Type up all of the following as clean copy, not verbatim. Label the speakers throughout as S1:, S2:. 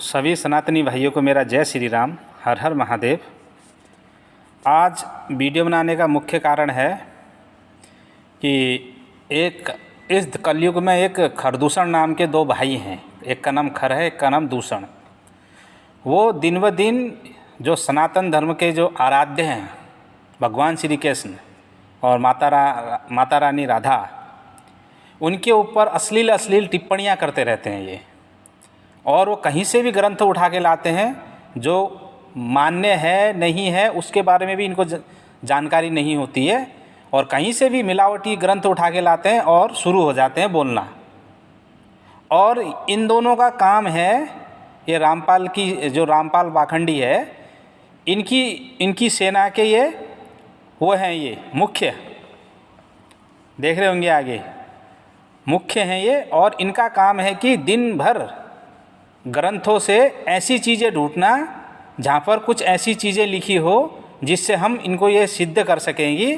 S1: सभी सनातनी भाइयों को मेरा जय श्री राम, हर हर महादेव। आज वीडियो बनाने का मुख्य कारण है कि इस कलयुग में एक खरदूषण नाम के दो भाई हैं। एक का नाम खर है, एक का नाम दूषण। वो दिन ब दिन जो सनातन धर्म के जो आराध्य हैं भगवान श्री कृष्ण और माता रानी राधा, उनके ऊपर अश्लील टिप्पणियां करते रहते हैं ये। और वो कहीं से भी ग्रंथ उठा के लाते हैं जो मान्य है नहीं है उसके बारे में भी इनको जानकारी नहीं होती है, और कहीं से भी मिलावटी ग्रंथ उठा के लाते हैं और शुरू हो जाते हैं बोलना। और इन दोनों का काम है, ये रामपाल की जो रामपाल पाखंडी है, इनकी सेना के ये वो हैं, ये मुख्य देख रहे होंगे आगे, मुख्य हैं ये। और इनका काम है कि दिन भर ग्रंथों से ऐसी चीज़ें ढूंढना जहाँ पर कुछ ऐसी चीज़ें लिखी हो जिससे हम इनको ये सिद्ध कर सकेंगे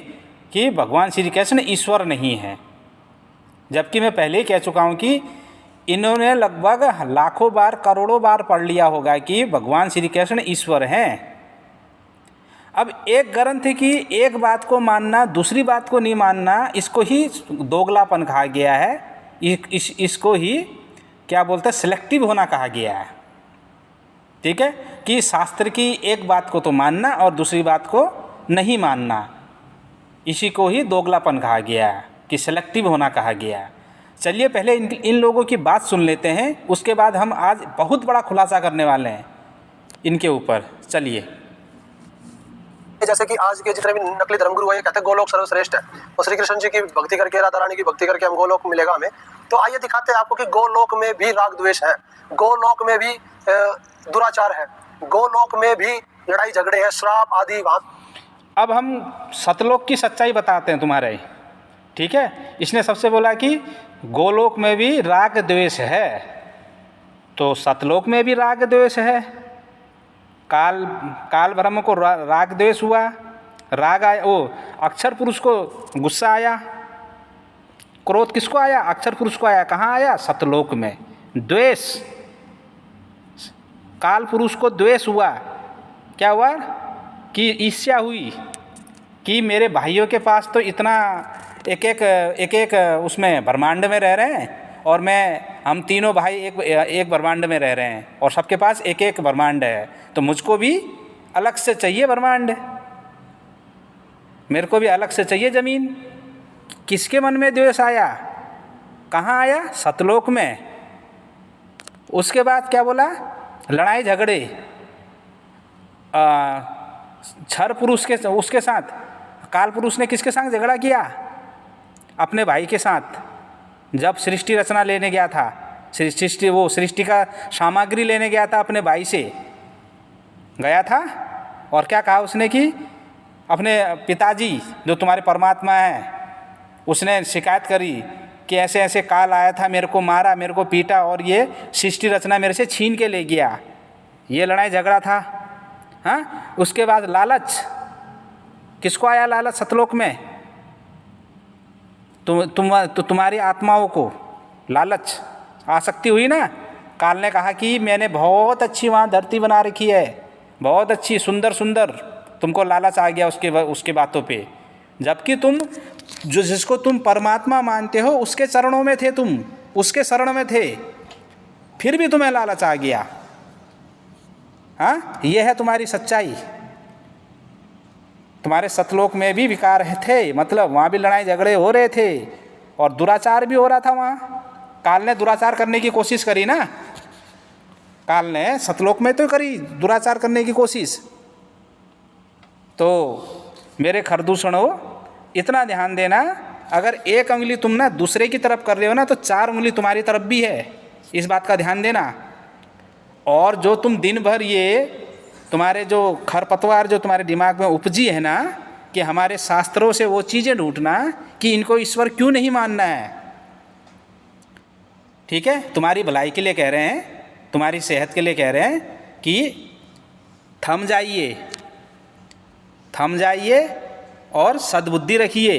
S1: कि भगवान श्री कृष्ण ईश्वर नहीं है। जबकि मैं पहले ही कह चुका हूँ कि इन्होंने लगभग लाखों बार करोड़ों बार पढ़ लिया होगा कि भगवान श्री कृष्ण ईश्वर हैं। अब एक ग्रंथ की एक बात को मानना, दूसरी बात को नहीं मानना, इसको ही दोगलापन कहा गया है। इसको ही क्या बोलते हैं, सिलेक्टिव होना कहा गया है। ठीक है, कि शास्त्र की एक बात को तो मानना और दूसरी बात को नहीं मानना, इसी को ही दोगलापन कहा गया है, कि सिलेक्टिव होना कहा गया है। चलिए पहले इन लोगों की बात सुन लेते हैं, उसके बाद हम आज बहुत बड़ा खुलासा करने वाले हैं इनके ऊपर। चलिए।
S2: जैसे कि आज के जितने भी नकली धर्मगुरु है, ये कहते हैं गोलोक सर्वश्रेष्ठ है और श्री कृष्ण जी की भक्ति करके, राधा रानी की भक्ति करके हम गोलोक मिलेगा हमें। तो आइए दिखाते हैं आपको कि गोलोक में भी राग द्वेष है, गोलोक में भी दुराचार है, गोलोक में भी लड़ाई झगड़े हैं, श्राप आदि।
S1: अब हम सतलोक की सच्चाई बताते हैं तुम्हारे। ठीक है, इसने सबसे बोला कि गोलोक में भी राग द्वेष है, तो सतलोक में भी राग द्वेष है। काल ब्रह्म को राग द्वेष हुआ, राग आया, वो अक्षर पुरुष को गुस्सा आया, क्रोध किसको आया, अक्षर पुरुष को आया। कहाँ आया, सतलोक में। द्वेष, काल पुरुष को द्वेष हुआ, क्या हुआ कि ईर्ष्या हुई कि मेरे भाइयों के पास तो इतना एक एक उसमें ब्रह्मांड में रह रहे हैं और हम तीनों भाई एक ब्रह्मांड में रह रहे हैं और सबके पास एक एक ब्रह्मांड है, तो मुझको भी अलग से चाहिए ब्रह्मांड, मेरे को भी अलग से चाहिए ज़मीन। किसके मन में द्वेष आया, कहाँ आया, सतलोक में। उसके बाद क्या बोला, लड़ाई झगड़े, क्षर पुरुष के उसके साथ, काल पुरुष ने किसके साथ झगड़ा किया, अपने भाई के साथ। जब सृष्टि रचना लेने गया था, सृष्टि का सामग्री लेने गया था, अपने भाई से गया था, और क्या कहा उसने कि अपने पिताजी जो तुम्हारे परमात्मा हैं, उसने शिकायत करी कि ऐसे ऐसे काल आया था, मेरे को मारा, मेरे को पीटा और ये सृष्टि रचना मेरे से छीन के ले गया। ये लड़ाई झगड़ा था। हाँ, उसके बाद लालच, किसको आया लालच, सतलोक में। तुम्हारी आत्माओं को लालच आसक्ति हुई ना। काल ने कहा कि मैंने बहुत अच्छी वहाँ धरती बना रखी है, बहुत अच्छी, सुंदर सुंदर, तुमको लालच आ गया उसके बातों पे। जबकि तुम जिसको तुम परमात्मा मानते हो उसके चरणों में थे, तुम उसके शरण में थे, फिर भी तुम्हें लालच आ गया। हाँ, ये है तुम्हारी सच्चाई। तुम्हारे सतलोक में भी विकार थे, मतलब वहाँ भी लड़ाई झगड़े हो रहे थे और दुराचार भी हो रहा था वहाँ। काल ने दुराचार करने की कोशिश करी ना, काल ने सतलोक में तो करी दुराचार करने की कोशिश। तो मेरे खरदूषणों, इतना ध्यान देना, अगर एक उंगली तुम ना दूसरे की तरफ कर रहे हो ना, तो 4 उंगली तुम्हारी तरफ भी है, इस बात का ध्यान देना। और जो तुम दिन भर ये तुम्हारे जो खरपतवार जो तुम्हारे दिमाग में उपजी है ना, कि हमारे शास्त्रों से वो चीज़ें ढूंढना कि इनको ईश्वर क्यों नहीं मानना है। ठीक है, तुम्हारी भलाई के लिए कह रहे हैं, तुम्हारी सेहत के लिए कह रहे हैं कि थम जाइए और सद्बुद्धि रखिए।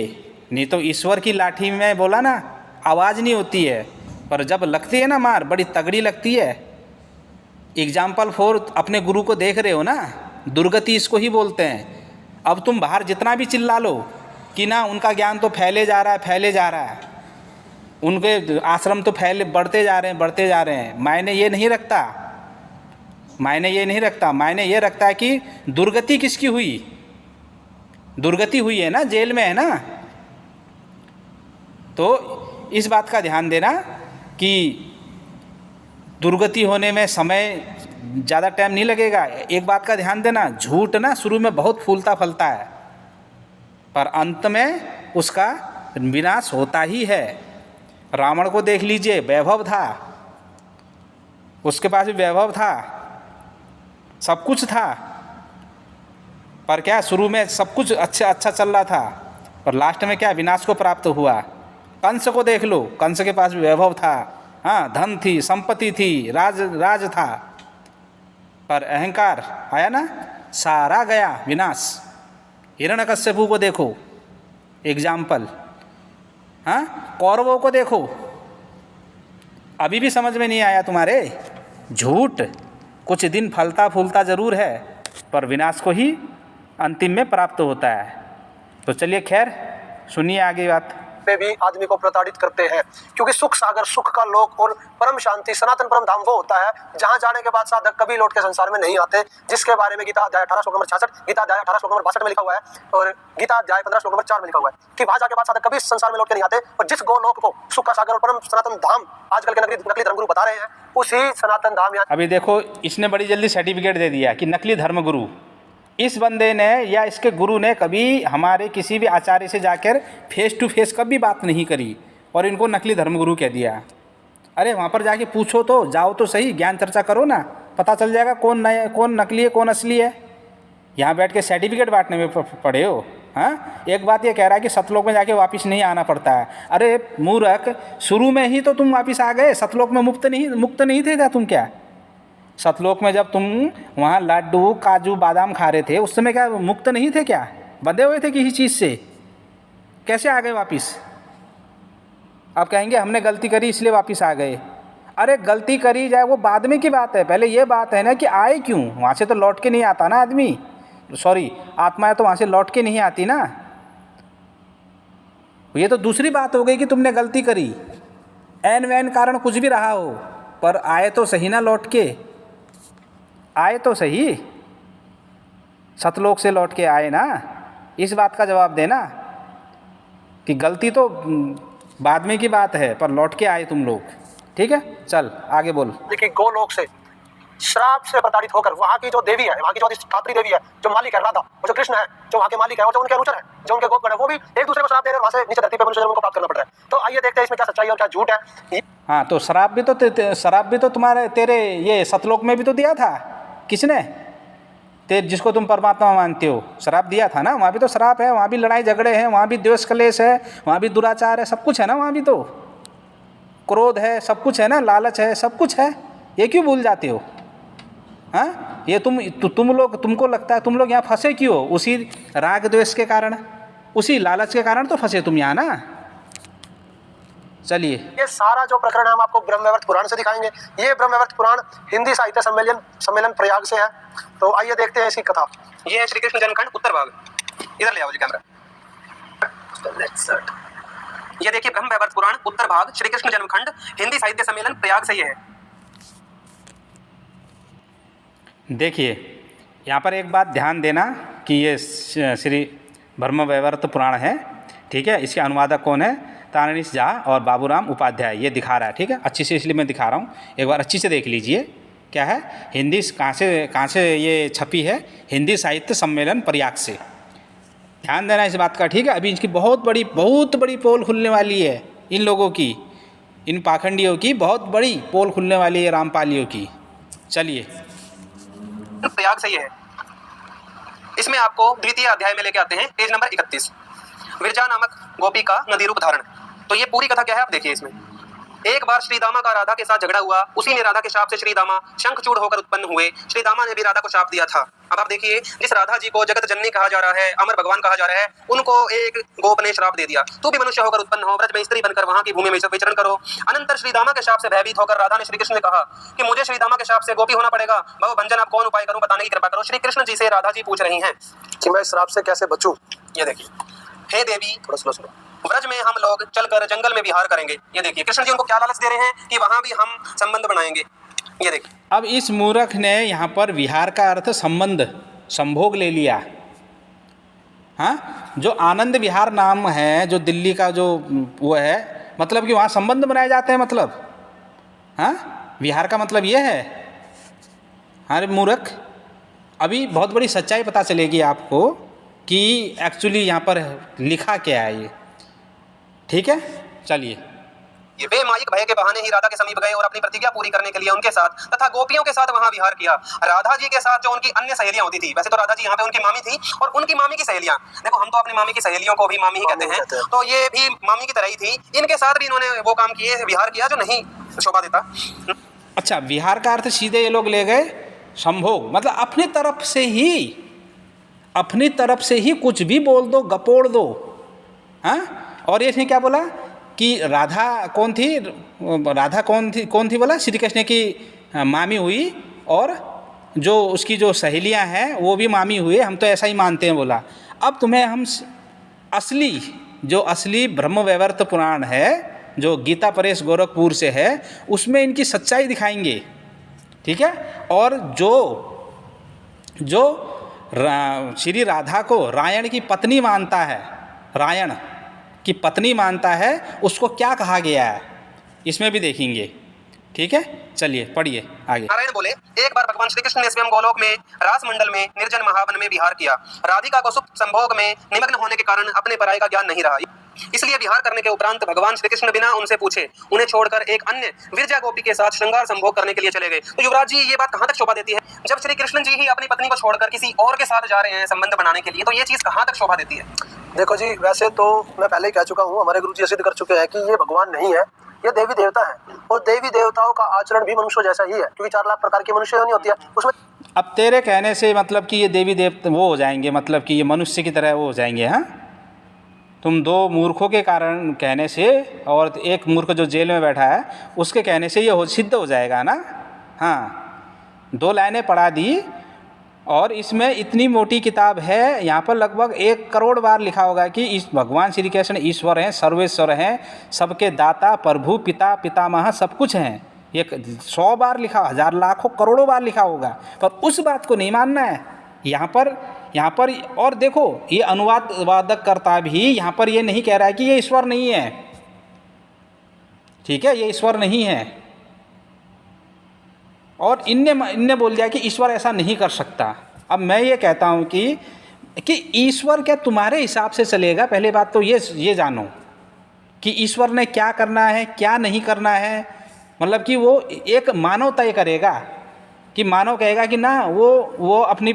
S1: नहीं तो ईश्वर की लाठी में बोला ना, आवाज़ नहीं होती है, पर जब लगती है ना मार, बड़ी तगड़ी लगती है। एग्जाम्पल 4 अपने गुरु को देख रहे हो ना, दुर्गति इसको ही बोलते हैं। अब तुम बाहर जितना भी चिल्ला लो कि ना उनका ज्ञान तो फैले जा रहा है, फैले जा रहा है, उनके आश्रम तो फैले बढ़ते जा रहे हैं, बढ़ते जा रहे हैं, मायने ये नहीं रखता, मायने ये नहीं रखता। मायने ये रखता है कि दुर्गति किसकी हुई, दुर्गति हुई है ना, जेल में है ना। तो इस बात का ध्यान देना कि दुर्गति होने में समय ज़्यादा टाइम नहीं लगेगा। एक बात का ध्यान देना, झूठ ना शुरू में बहुत फूलता फलता है, पर अंत में उसका विनाश होता ही है। रावण को देख लीजिए, वैभव था, उसके पास भी वैभव था, सब कुछ था, पर क्या शुरू में सब कुछ अच्छा चल रहा था, पर लास्ट में क्या विनाश को प्राप्त हुआ। कंस को देख लो, कंस के पास भी वैभव था, हाँ, धन थी, संपत्ति थी, राज था, पर अहंकार आया ना, सारा गया विनाश। हिरण्यकश्यपु को देखो एग्जाम्पल, हाँ, कौरवों को देखो, अभी भी समझ में नहीं आया तुम्हारे। झूठ कुछ दिन फलता फूलता जरूर है, पर विनाश को ही अंतिम में प्राप्त होता है। तो चलिए खैर, सुनिए आगे बात।
S2: पे भी आदमी को प्रताड़ित करते हैं, क्योंकि सुख सागर, सुख का लोक और परम शांति, सनातन परम धाम वो होता है जहां जाने के बाद साधक कभी लौट के संसार में नहीं आते, जिसके बारे में गीता अध्याय 18 श्लोक नंबर 66, गीता अध्याय 18 श्लोक नंबर 62 में लिखा हुआ है, और गीता अध्याय 15 श्लोक नंबर 4 में लिखा हुआ है कि वहां जाके बाद साधक कभी संसार में लौट के नहीं आते। और जिस गोलोक को सुख का सागर और परम सनातन धाम आजकल के नकली धर्मगुरु बता रहे हैं, उसी सनातन धाम यहाँ।
S1: अभी देखो, इसने बड़ी जल्दी सर्टिफिकेट दे दिया कि नकली धर्मगुरु। इस बंदे ने या इसके गुरु ने कभी हमारे किसी भी आचार्य से जाकर फेस टू फेस कभी बात नहीं करी और इनको नकली धर्मगुरु कह दिया। अरे वहाँ पर जाके पूछो तो, जाओ तो सही, ज्ञान चर्चा करो ना, पता चल जाएगा कौन नकली है कौन असली है। यहाँ बैठ के सर्टिफिकेट बांटने में पड़े हो। हाँ, एक बात ये कह रहा है कि सतलोक में जाके वापस नहीं आना पड़ता है। अरे मूर्ख, शुरू में ही तो तुम वापस आ गए, सतलोक में मुक्त नहीं थे क्या तुम? क्या सतलोक में जब तुम वहाँ लड्डू काजू बादाम खा रहे थे, उस समय क्या मुक्त नहीं थे क्या? बंधे हुए थे किसी चीज़ से? कैसे आ गए वापस? आप कहेंगे हमने गलती करी इसलिए वापस आ गए। अरे गलती करी जाए वो बाद में की बात है, पहले ये बात है ना कि आए क्यों? वहाँ से तो लौट के नहीं आता ना आदमी, सॉरी आत्मा है तो वहाँ से लौट के नहीं आती ना। ये तो दूसरी बात हो गई कि तुमने गलती करी, एन वैन कारण कुछ भी रहा हो, पर आए तो सही ना, लौट के आए तो सही, सतलोक से लौट के आए ना। इस बात का जवाब देना कि गलती तो बाद में की बात है, पर लौट के आए तुम लोग। ठीक है, चल आगे बोल।
S2: देखिए, गोलोक से श्राप से प्रताड़ित होकर वहाँ की जो देवी है, वहाँ की जो धात्री देवी है, जो मालिक है राधा, और जो कृष्ण है जो वहाँ के मालिक है, और जो उनके अनुचर है, जो उनके गोपगण है, वो भी एक दूसरे को श्राप दे रहे हैं, वहाँ से नीचे धरती पर मनुष्य जन्म को प्राप्त करना पड़ रहा है। तो आइए देखते हैं इसमें क्या सच्चाई और क्या झूठ है।
S1: हाँ, तो शराब भी तो तुम्हारे तेरे ये सतलोक में भी तो दिया था किसने? जिसको तुम परमात्मा मानते हो, शराब दिया था ना। वहाँ भी तो शराब है, वहाँ भी लड़ाई झगड़े हैं, वहाँ भी द्वेष कलेश है, वहाँ भी दुराचार है, सब कुछ है ना। वहाँ भी तो क्रोध है, सब कुछ है ना, लालच है, सब कुछ है। ये क्यों भूल जाते हो? हाँ, ये तुमको लगता है तुम लोग यहाँ फंसे क्यों? उसी राग द्वेष के कारण, उसी लालच के कारण तो फंसे तुम यहाँ ना। चलिए,
S2: ये सारा जो प्रकरण हम आपको ब्रह्मवैवर्त पुराण से दिखाएंगे। ये ब्रह्मवैवर्त पुराण हिंदी साहित्य सम्मेलन प्रयाग से है। तो आइए देखते हैं इसकी कथा। ये है श्री कृष्ण जन्मखंड उत्तर भाग। इधर ले आओ जी कैमरा। ये देखिए ब्रह्मवैवर्त पुराण उत्तर भाग श्री कृष्ण जन्मखंड हिंदी साहित्य सम्मेलन प्रयाग से ये है।
S1: देखिए यहाँ पर एक बात ध्यान देना कि ये श्री ब्रह्मवैवर्त पुराण है, ठीक है। इसके अनुवादक कौन है? तारानीश झा और बाबूराम उपाध्याय। ये दिखा रहा है, ठीक है, अच्छी से, इसलिए मैं दिखा रहा हूँ। एक बार अच्छी से देख लीजिए क्या है। हिंदी कहाँ से ये छपी है? हिंदी साहित्य सम्मेलन प्रयाग से। ध्यान देना इस बात का, ठीक है। अभी इनकी बहुत बड़ी पोल खुलने वाली है, इन लोगों की, इन पाखंडियों की बहुत बड़ी पोल खुलने वाली है, रामपालियों की। चलिए,
S2: प्रयाग से ये है। इसमें आपको द्वितीय अध्याय में लेके आते हैं, पेज नंबर 31, विरजा नामक गोपी का नदी रूप धारण। तो ये पूरी कथा क्या है आप देखिए इसमें।
S3: एक बार श्रीदामा का राधा के साथ झगड़ा हुआ, उसी में राधा के शाप से श्रीदामा शंखचूड़ होकर उत्पन्न हुए। श्रीदामा ने भी राधा को शाप दिया था। अब आप देखिए, जिस राधा जी को जगत जननी कहा जा रहा है, अमर भगवान कहा जा रहा है, उनको एक गोप ने श्राप दे दिया, तू भी मनुष्य होकर उत्पन्न हो, ब्रज में स्त्री बनकर वहां की भूमि में विचरण करो। अनंतर श्रीदामा के शाप से भयभीत होकर राधा ने श्री कृष्ण से कहा कि मुझे श्रीदामा के शाप से गोपी होना पड़ेगा, भव भंजन अब कौन उपाय करूं, बताने की कृपा करो। श्री कृष्ण जी से राधा जी पूछ रही हैं
S2: कि मैं इस श्राप से कैसे बचूं।
S3: ये देखिए, हे देवी, थोड़ा स्लो स्लो, ब्रज में हम लोग चलकर जंगल में विहार करेंगे। ये देखिए, कृष्ण जी उनको क्या लालच दे रहे हैं कि वहां भी हम संबंध बनाएंगे। ये देखिए,
S1: अब इस मूर्ख ने यहाँ पर विहार का अर्थ संबंध, संभोग ले लिया। हाँ, जो आनंद विहार नाम है, जो दिल्ली का जो वो है, मतलब कि वहाँ संबंध बनाए जाते हैं, मतलब हाँ, विहार का मतलब ये है। अरे मूर्ख, अभी बहुत बड़ी सच्चाई पता चलेगी आपको कि एक्चुअली यहाँ पर लिखा क्या है ये। ठीक है, चलिए।
S3: ये वे माइक भय के बहाने ही राधा के समीप गए और अपनी प्रतिज्ञा पूरी करने के लिए उनके साथ तथा गोपियों के साथ वहां विहार किया। राधा जी के साथ जो उनकी अन्य सहेलियां होती थी, वैसे तो राधा जी यहाँ पे उनकी मामी थी और उनकी मामी की सहेलियां, देखो हम तो अपनी मामी की सहेलियों को भी मामी ही कहते हैं, तो ये भी मामी की तरह ही थी। इनके साथ भी इन्होंने वो काम किए, विहार किया जो नहीं शोभा देता।
S1: अच्छा, विहार का अर्थ सीधे ये लोग ले गए संभोग, मतलब अपनी तरफ से ही कुछ भी बोल दो, गपोड़ दो। हाँ, और ये क्या बोला कि राधा कौन थी बोला, श्री कृष्ण की मामी हुई और जो उसकी जो सहेलियां हैं वो भी मामी हुए, हम तो ऐसा ही मानते हैं बोला। अब तुम्हें हम असली ब्रह्म वैवर्त पुराण है, जो गीता परेश गोरखपुर से है, उसमें इनकी सच्चाई दिखाएंगे। ठीक है, और जो श्री राधा को रायण की पत्नी मानता है, रायण की पत्नी मानता है, उसको क्या कहा गया है इसमें भी देखेंगे। ठीक है, चलिए पढ़िए आगे।
S3: नारायण बोले, एक बार भगवान श्री कृष्ण ने स्वयं गोलोक में रास मंडल में निर्जन महावन में विहार किया। राधिका को सुख संभोग में निमग्न होने के कारण अपने पराये का ज्ञान नहीं रहा, इसलिए विहार करने के उपरांत भगवान श्री कृष्ण बिना उनसे पूछे उन्हें छोड़कर एक अन्य विरजा गोपी के साथ श्रृंगार संभोग करने के लिए चले गए। तो युवराज जी, ये बात कहाँ तक शोभा देती है? जब श्री कृष्ण जी ही अपनी पत्नी को छोड़कर किसी और के साथ जा रहे हैं संबंध बनाने के लिए, तो ये चीज कहाँ तक शोभा देती है?
S2: देखो जी, वैसे तो मैं पहले ही कह चुका हूँ, हमारे गुरु जी सिद्ध कर चुके हैं कि ये भगवान नहीं है, ये देवी देवता है। और देवी देवताओं का आचरण भी मनुष्य जैसा ही है, क्योंकि 4 लाख प्रकार की मनुष्य नहीं होती है उसमें।
S1: अब तेरे कहने से मतलब कि ये देवी देवता वो हो जाएंगे, मतलब कि ये मनुष्य की तरह वो हो जाएंगे। हाँ, तुम 2 मूर्खों के कारण कहने से, और एक मूर्ख जो जेल में बैठा है उसके कहने से ये सिद्ध हो जाएगा ना। हाँ, 2 लाइनें पढ़ा दी और इसमें इतनी मोटी किताब है, यहाँ पर लगभग 1 करोड़ बार लिखा होगा कि इस भगवान श्री कृष्ण ईश्वर हैं, सर्वेश्वर हैं, सबके दाता, प्रभु, पिता, पितामह, सब कुछ हैं। ये 100 बार लिखा, 1000 लाखों करोड़ों बार लिखा होगा, पर उस बात को नहीं मानना है यहाँ पर। और देखो, ये अनुवादक करता भी यहाँ पर ये नहीं कह रहा है कि ये ईश्वर नहीं है। ठीक है, ये ईश्वर नहीं है, और इनने बोल दिया कि ईश्वर ऐसा नहीं कर सकता। अब मैं ये कहता हूँ कि ईश्वर क्या तुम्हारे हिसाब से चलेगा? पहले बात तो ये जानो कि ईश्वर ने क्या करना है, क्या नहीं करना है। मतलब कि वो एक मानव तय करेगा, कि मानव कहेगा कि ना वो अपनी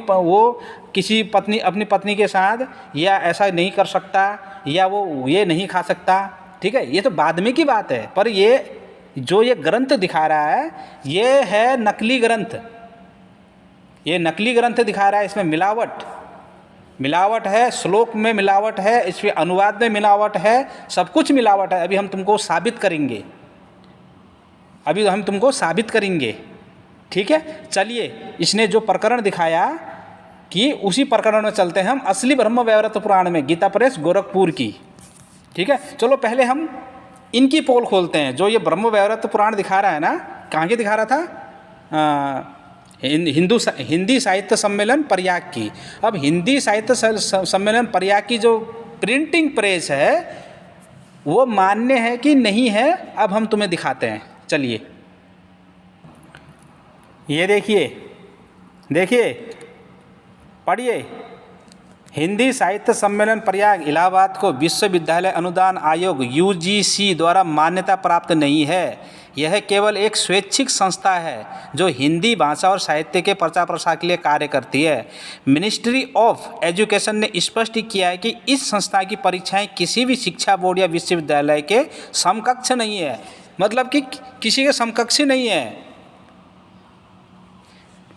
S1: अपनी पत्नी के साथ या ऐसा नहीं कर सकता, या वो ये नहीं खा सकता। ठीक है, ये तो बाद में की बात है, पर ये जो ये ग्रंथ दिखा रहा है ये है नकली ग्रंथ। ये नकली ग्रंथ दिखा रहा है, इसमें मिलावट है, श्लोक में मिलावट है, इसमें अनुवाद में मिलावट है, सब कुछ मिलावट है। अभी हम तुमको साबित करेंगे। ठीक है, चलिए, इसने जो प्रकरण दिखाया कि उसी प्रकरण में चलते हैं हम, असली ब्रह्म वैवर्त पुराण में, गीता प्रेस गोरखपुर की। ठीक है, चलो पहले हम इनकी पोल खोलते हैं। जो ये ब्रह्म वैवर्त पुराण दिखा रहा है ना, कहाँ की दिखा रहा था? हिंदी साहित्य सम्मेलन प्रयाग की। अब हिंदी साहित्य सम्मेलन प्रयाग की जो प्रिंटिंग प्रेस है वो मान्य है कि नहीं है, अब हम तुम्हें दिखाते हैं। चलिए, ये देखिए, पढ़िए। हिंदी साहित्य सम्मेलन प्रयाग इलाहाबाद को विश्वविद्यालय अनुदान आयोग UGC द्वारा मान्यता प्राप्त नहीं है। यह केवल एक स्वैच्छिक संस्था है जो हिंदी भाषा और साहित्य के प्रचार प्रसार के लिए कार्य करती है। मिनिस्ट्री ऑफ एजुकेशन ने स्पष्ट किया है कि इस संस्था की परीक्षाएं किसी भी शिक्षा बोर्ड या विश्वविद्यालय के समकक्ष नहीं है। मतलब कि किसी के समकक्ष नहीं है।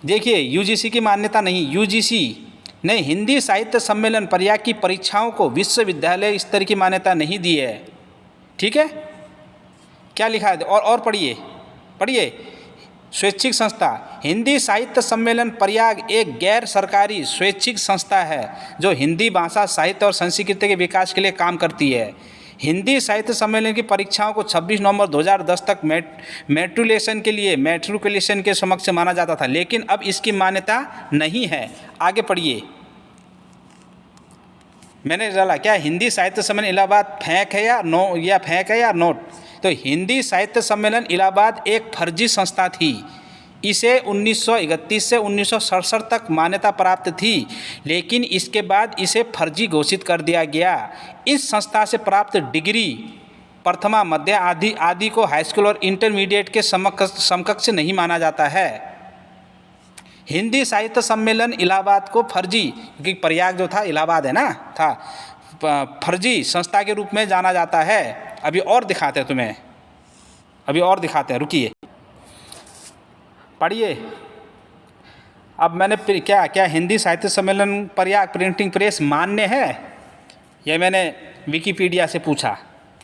S1: देखिए यूजीसी की मान्यता नहीं, यूजीसी ने हिंदी साहित्य सम्मेलन प्रयाग की परीक्षाओं को विश्वविद्यालय स्तर की मान्यता नहीं दी है। ठीक है, क्या लिखा है और पढ़िए पढ़िए। स्वैच्छिक संस्था हिंदी साहित्य सम्मेलन प्रयाग एक गैर सरकारी स्वैच्छिक संस्था है जो हिंदी भाषा साहित्य और संस्कृति के विकास के लिए काम करती है। हिंदी साहित्य सम्मेलन की परीक्षाओं को 26 नवंबर 2010 तक मैट्रिकुलेशन के समक्ष माना जाता था, लेकिन अब इसकी मान्यता नहीं है। आगे पढ़िए। मैंने डाला क्या हिंदी साहित्य सम्मेलन इलाहाबाद फेंक है या नोट। तो हिंदी साहित्य सम्मेलन इलाहाबाद एक फर्जी संस्था थी। इसे 1931 से 1967 तक मान्यता प्राप्त थी, लेकिन इसके बाद इसे फर्जी घोषित कर दिया गया। इस संस्था से प्राप्त डिग्री प्रथमा मध्य आदि को हाई स्कूल और इंटरमीडिएट के समकक्ष नहीं माना जाता है। हिंदी साहित्य सम्मेलन इलाहाबाद को फर्जी, क्योंकि प्रयाग जो था इलाहाबाद है ना, था फर्जी संस्था के रूप में जाना जाता है। अभी और दिखाते हैं तुम्हें, रुकिए पढ़िए। अब मैंने क्या हिंदी साहित्य सम्मेलन प्रयाग प्रिंटिंग प्रेस मान्य है? ये मैंने विकिपीडिया से पूछा,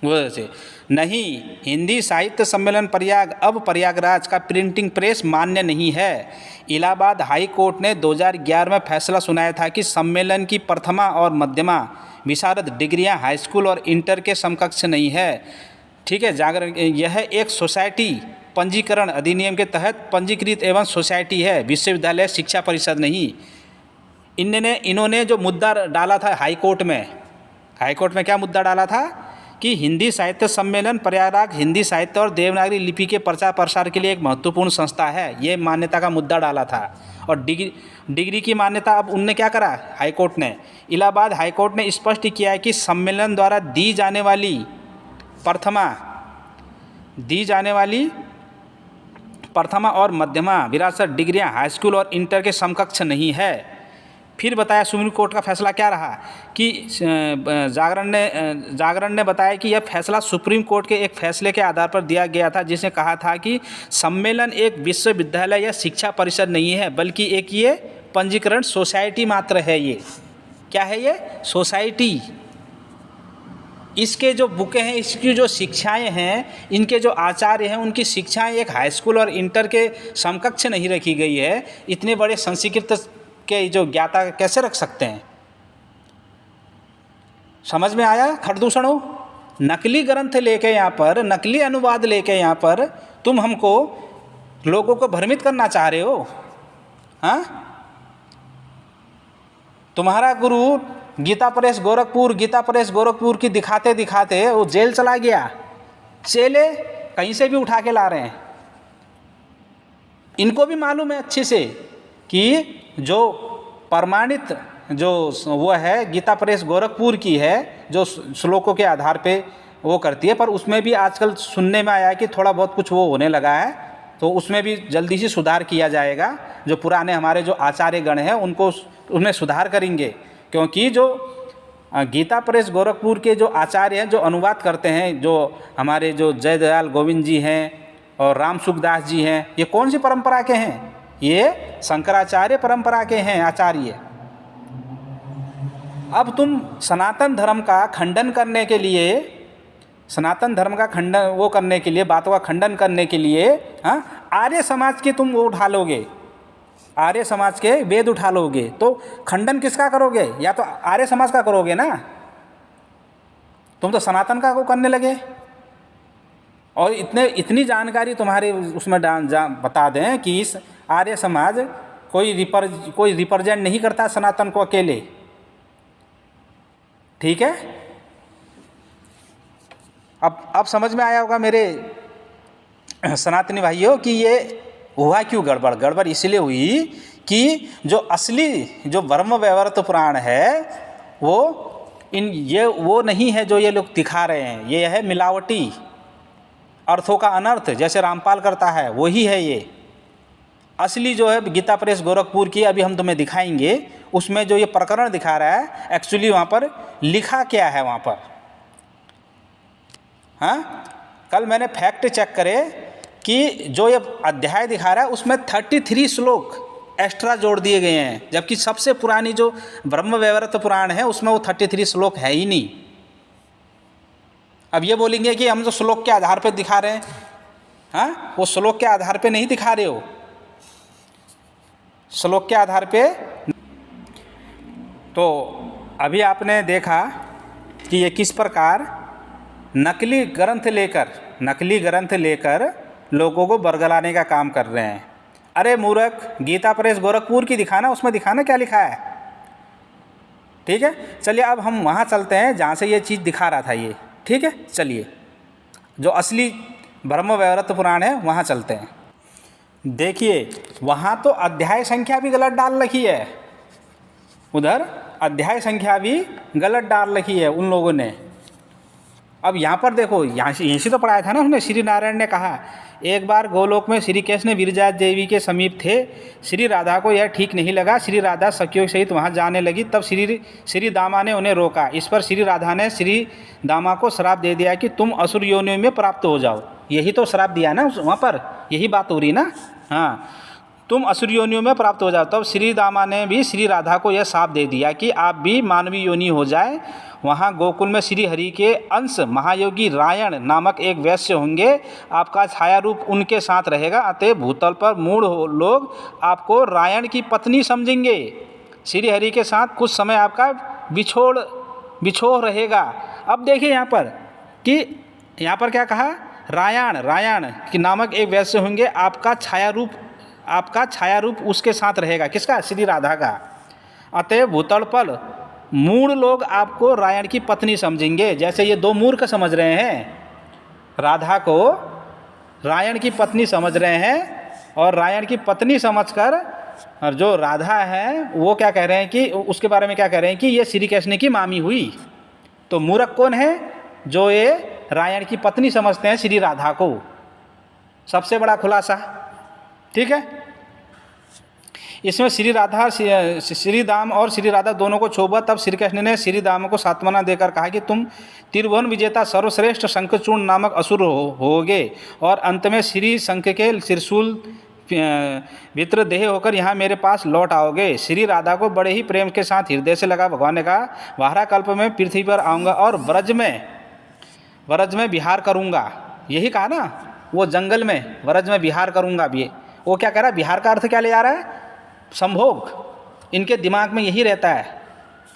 S1: वो से नहीं, हिंदी साहित्य सम्मेलन प्रयाग अब प्रयागराज का प्रिंटिंग प्रेस मान्य नहीं है। इलाहाबाद हाई कोर्ट ने 2011 में फैसला सुनाया था कि सम्मेलन की प्रथमा और मध्यमा विशारद डिग्रियां हाई स्कूल और इंटर के समकक्ष नहीं है। ठीक है, यह एक सोसाइटी पंजीकरण अधिनियम के तहत पंजीकृत एवं सोसाइटी है, विश्वविद्यालय शिक्षा परिषद नहीं। इन्होंने जो मुद्दा डाला था हाई कोर्ट में क्या मुद्दा डाला था कि हिंदी साहित्य सम्मेलन प्रयागराज हिंदी साहित्य और देवनागरी लिपि के प्रचार प्रसार के लिए एक महत्वपूर्ण संस्था है, ये मान्यता का मुद्दा डाला था। और डिग्री की मान्यता अब उनने क्या करा, हाई कोर्ट ने, इलाहाबाद हाई कोर्ट ने स्पष्ट किया है कि सम्मेलन द्वारा दी जाने वाली प्रथमा और मध्यमा विरासत डिग्रियां हाई स्कूल और इंटर के समकक्ष नहीं है। फिर बताया सुप्रीम कोर्ट का फैसला क्या रहा कि जागरण ने बताया कि यह फैसला सुप्रीम कोर्ट के एक फैसले के आधार पर दिया गया था, जिसने कहा था कि सम्मेलन एक विश्वविद्यालय या शिक्षा परिषद नहीं है, बल्कि एक ये पंजीकरण सोसाइटी मात्र है। ये क्या है? ये सोसाइटी। इसके जो बुकें हैं, इसकी जो शिक्षाएं हैं, इनके जो आचार्य हैं, उनकी शिक्षाएं एक हाई स्कूल और इंटर के समकक्ष नहीं रखी गई है। इतने बड़े संस्कृत के जो ज्ञाता कैसे रख सकते हैं? समझ में आया? खरदूषणों, नकली ग्रंथ लेके यहाँ पर, नकली अनुवाद लेके यहाँ पर तुम हमको लोगों को भ्रमित करना चाह रहे हो। हाँ, तुम्हारा गुरु गीता प्रेस गोरखपुर की दिखाते दिखाते वो जेल चला गया। चेले कहीं से भी उठा के ला रहे हैं। इनको भी मालूम है अच्छे से कि जो प्रमाणित जो वो है गीता प्रेस गोरखपुर की है, जो श्लोकों के आधार पे वो करती है, पर उसमें भी आजकल सुनने में आया है कि थोड़ा बहुत कुछ वो होने लगा है, तो उसमें भी जल्दी से सुधार किया जाएगा। जो पुराने हमारे जो आचार्य गण हैं उनको उसमें सुधार करेंगे, क्योंकि जो गीता प्रेस गोरखपुर के जो आचार्य हैं, जो अनुवाद करते हैं, जो हमारे जो जयदयाल गोविंद जी हैं और राम सुखदास जी हैं, ये कौन सी परंपरा के हैं? ये शंकराचार्य परंपरा के हैं आचार्य। अब तुम सनातन धर्म का खंडन करने के लिए, बातों का खंडन करने के लिए आर्य समाज के तुम वो उठा लोगे, आर्य समाज के वेद उठा लोगे, तो खंडन किसका करोगे? या तो आर्य समाज का करोगे ना, तुम तो सनातन का को करने लगे। और इतनी जानकारी तुम्हारे उसमें बता दें कि इस आर्य समाज कोई रिप्रेजेंट नहीं करता सनातन को अकेले। ठीक है, अब समझ में आया होगा मेरे सनातनी भाइयों कि ये हुआ क्यों गड़बड़ इसलिए हुई कि जो असली जो ब्रह्म वैवर्त पुराण है वो नहीं है जो ये लोग दिखा रहे हैं। ये है मिलावटी अर्थों का अनर्थ, जैसे रामपाल करता है वही है ये। असली जो है गीता प्रेस गोरखपुर की अभी हम तुम्हें दिखाएंगे, उसमें जो ये प्रकरण दिखा रहा है एक्चुअली वहाँ पर लिखा क्या है वहाँ पर। हाँ, कल मैंने फैक्ट चेक करे कि जो ये अध्याय दिखा रहा है उसमें 33 श्लोक एक्स्ट्रा जोड़ दिए गए हैं, जबकि सबसे पुरानी जो ब्रह्म वैवर्त पुराण है उसमें वो 33 श्लोक है ही नहीं। अब ये बोलेंगे कि हम तो श्लोक के आधार पर दिखा रहे हैं, हाँ, वो श्लोक के आधार पे नहीं दिखा रहे हो, श्लोक के आधार पे। तो अभी आपने देखा कि ये किस प्रकार नकली ग्रंथ लेकर लोगों को बरगलाने का काम कर रहे हैं। अरे मूर्ख, गीता प्रेस गोरखपुर की दिखाना, उसमें दिखाना क्या लिखा है। ठीक है, चलिए अब हम वहाँ चलते हैं जहाँ से ये चीज़ दिखा रहा था ये। ठीक है, चलिए जो असली ब्रह्म वैवर्त पुराण है वहाँ चलते हैं। देखिए वहाँ तो अध्याय संख्या भी गलत डाल रखी है, उधर अध्याय संख्या भी गलत डाल रखी है उन लोगों ने। अब यहाँ पर देखो, यहीं से तो पढ़ाया था ना उसने। श्री नारायण ने कहा, एक बार गोलोक में श्री कृष्ण विरजा देवी के समीप थे। श्री राधा को यह ठीक नहीं लगा। श्री राधा सखियों सहित वहाँ जाने लगी, तब श्री दामा ने उन्हें रोका। इस पर श्री राधा ने श्री दामा को श्राप दे दिया कि तुम असुर योनियों में प्राप्त हो जाओ। यही तो श्राप दिया ना वहाँ पर, यही बात हो रही ना। हाँ, तुम असुर योनियों में प्राप्त हो जाओ। तब श्री दामा ने भी श्री राधा को यह श्राप दे दिया कि आप भी मानवीय योनि हो जाए। वहाँ गोकुल में श्री हरि के अंश महायोगी रायण नामक एक वैश्य होंगे, आपका छाया रूप उनके साथ रहेगा, अतः भूतल पर मूढ़ लोग आपको रायण की पत्नी समझेंगे। श्री हरि के साथ कुछ समय आपका बिछोड़ रहेगा। अब देखिए यहाँ पर कि यहाँ पर क्या कहा, रायण की नामक एक वैश्य होंगे, आपका छाया रूप उसके साथ रहेगा। किसका? श्री राधा का। अतः भूतल पर मूढ़ लोग आपको रायण की पत्नी समझेंगे। जैसे ये दो मूर्ख समझ रहे हैं, राधा को रायण की पत्नी समझ रहे हैं, और रायण की पत्नी समझकर और जो राधा है वो क्या कह रहे हैं कि उसके बारे में क्या कह रहे हैं कि ये श्री कृष्ण की मामी हुई। तो मूर्ख कौन है? जो ये रायण की पत्नी समझते हैं श्री राधा को। सबसे बड़ा खुलासा। ठीक है, इसमें श्री दाम और श्री राधा दोनों को छोड़ा। तब श्री कृष्ण ने श्री दाम को सांत्वना देकर कहा कि तुम त्रिभुवन विजेता सर्वश्रेष्ठ शंखचूर्ण नामक असुर होगे, और अंत में श्री शंख के त्रिशूल वित्र देह होकर यहाँ मेरे पास लौट आओगे। श्री राधा को बड़े ही प्रेम के साथ हृदय से लगा। भगवान ने कहा, वारा कल्प में पृथ्वी पर आऊँगा और व्रज में विहार करूँगा। यही कहा ना, वो जंगल में व्रज में विहार करूँगा। भी वो क्या कह रहा है, बिहार का अर्थ क्या ले आ रहा है? संभोग। इनके दिमाग में यही रहता है।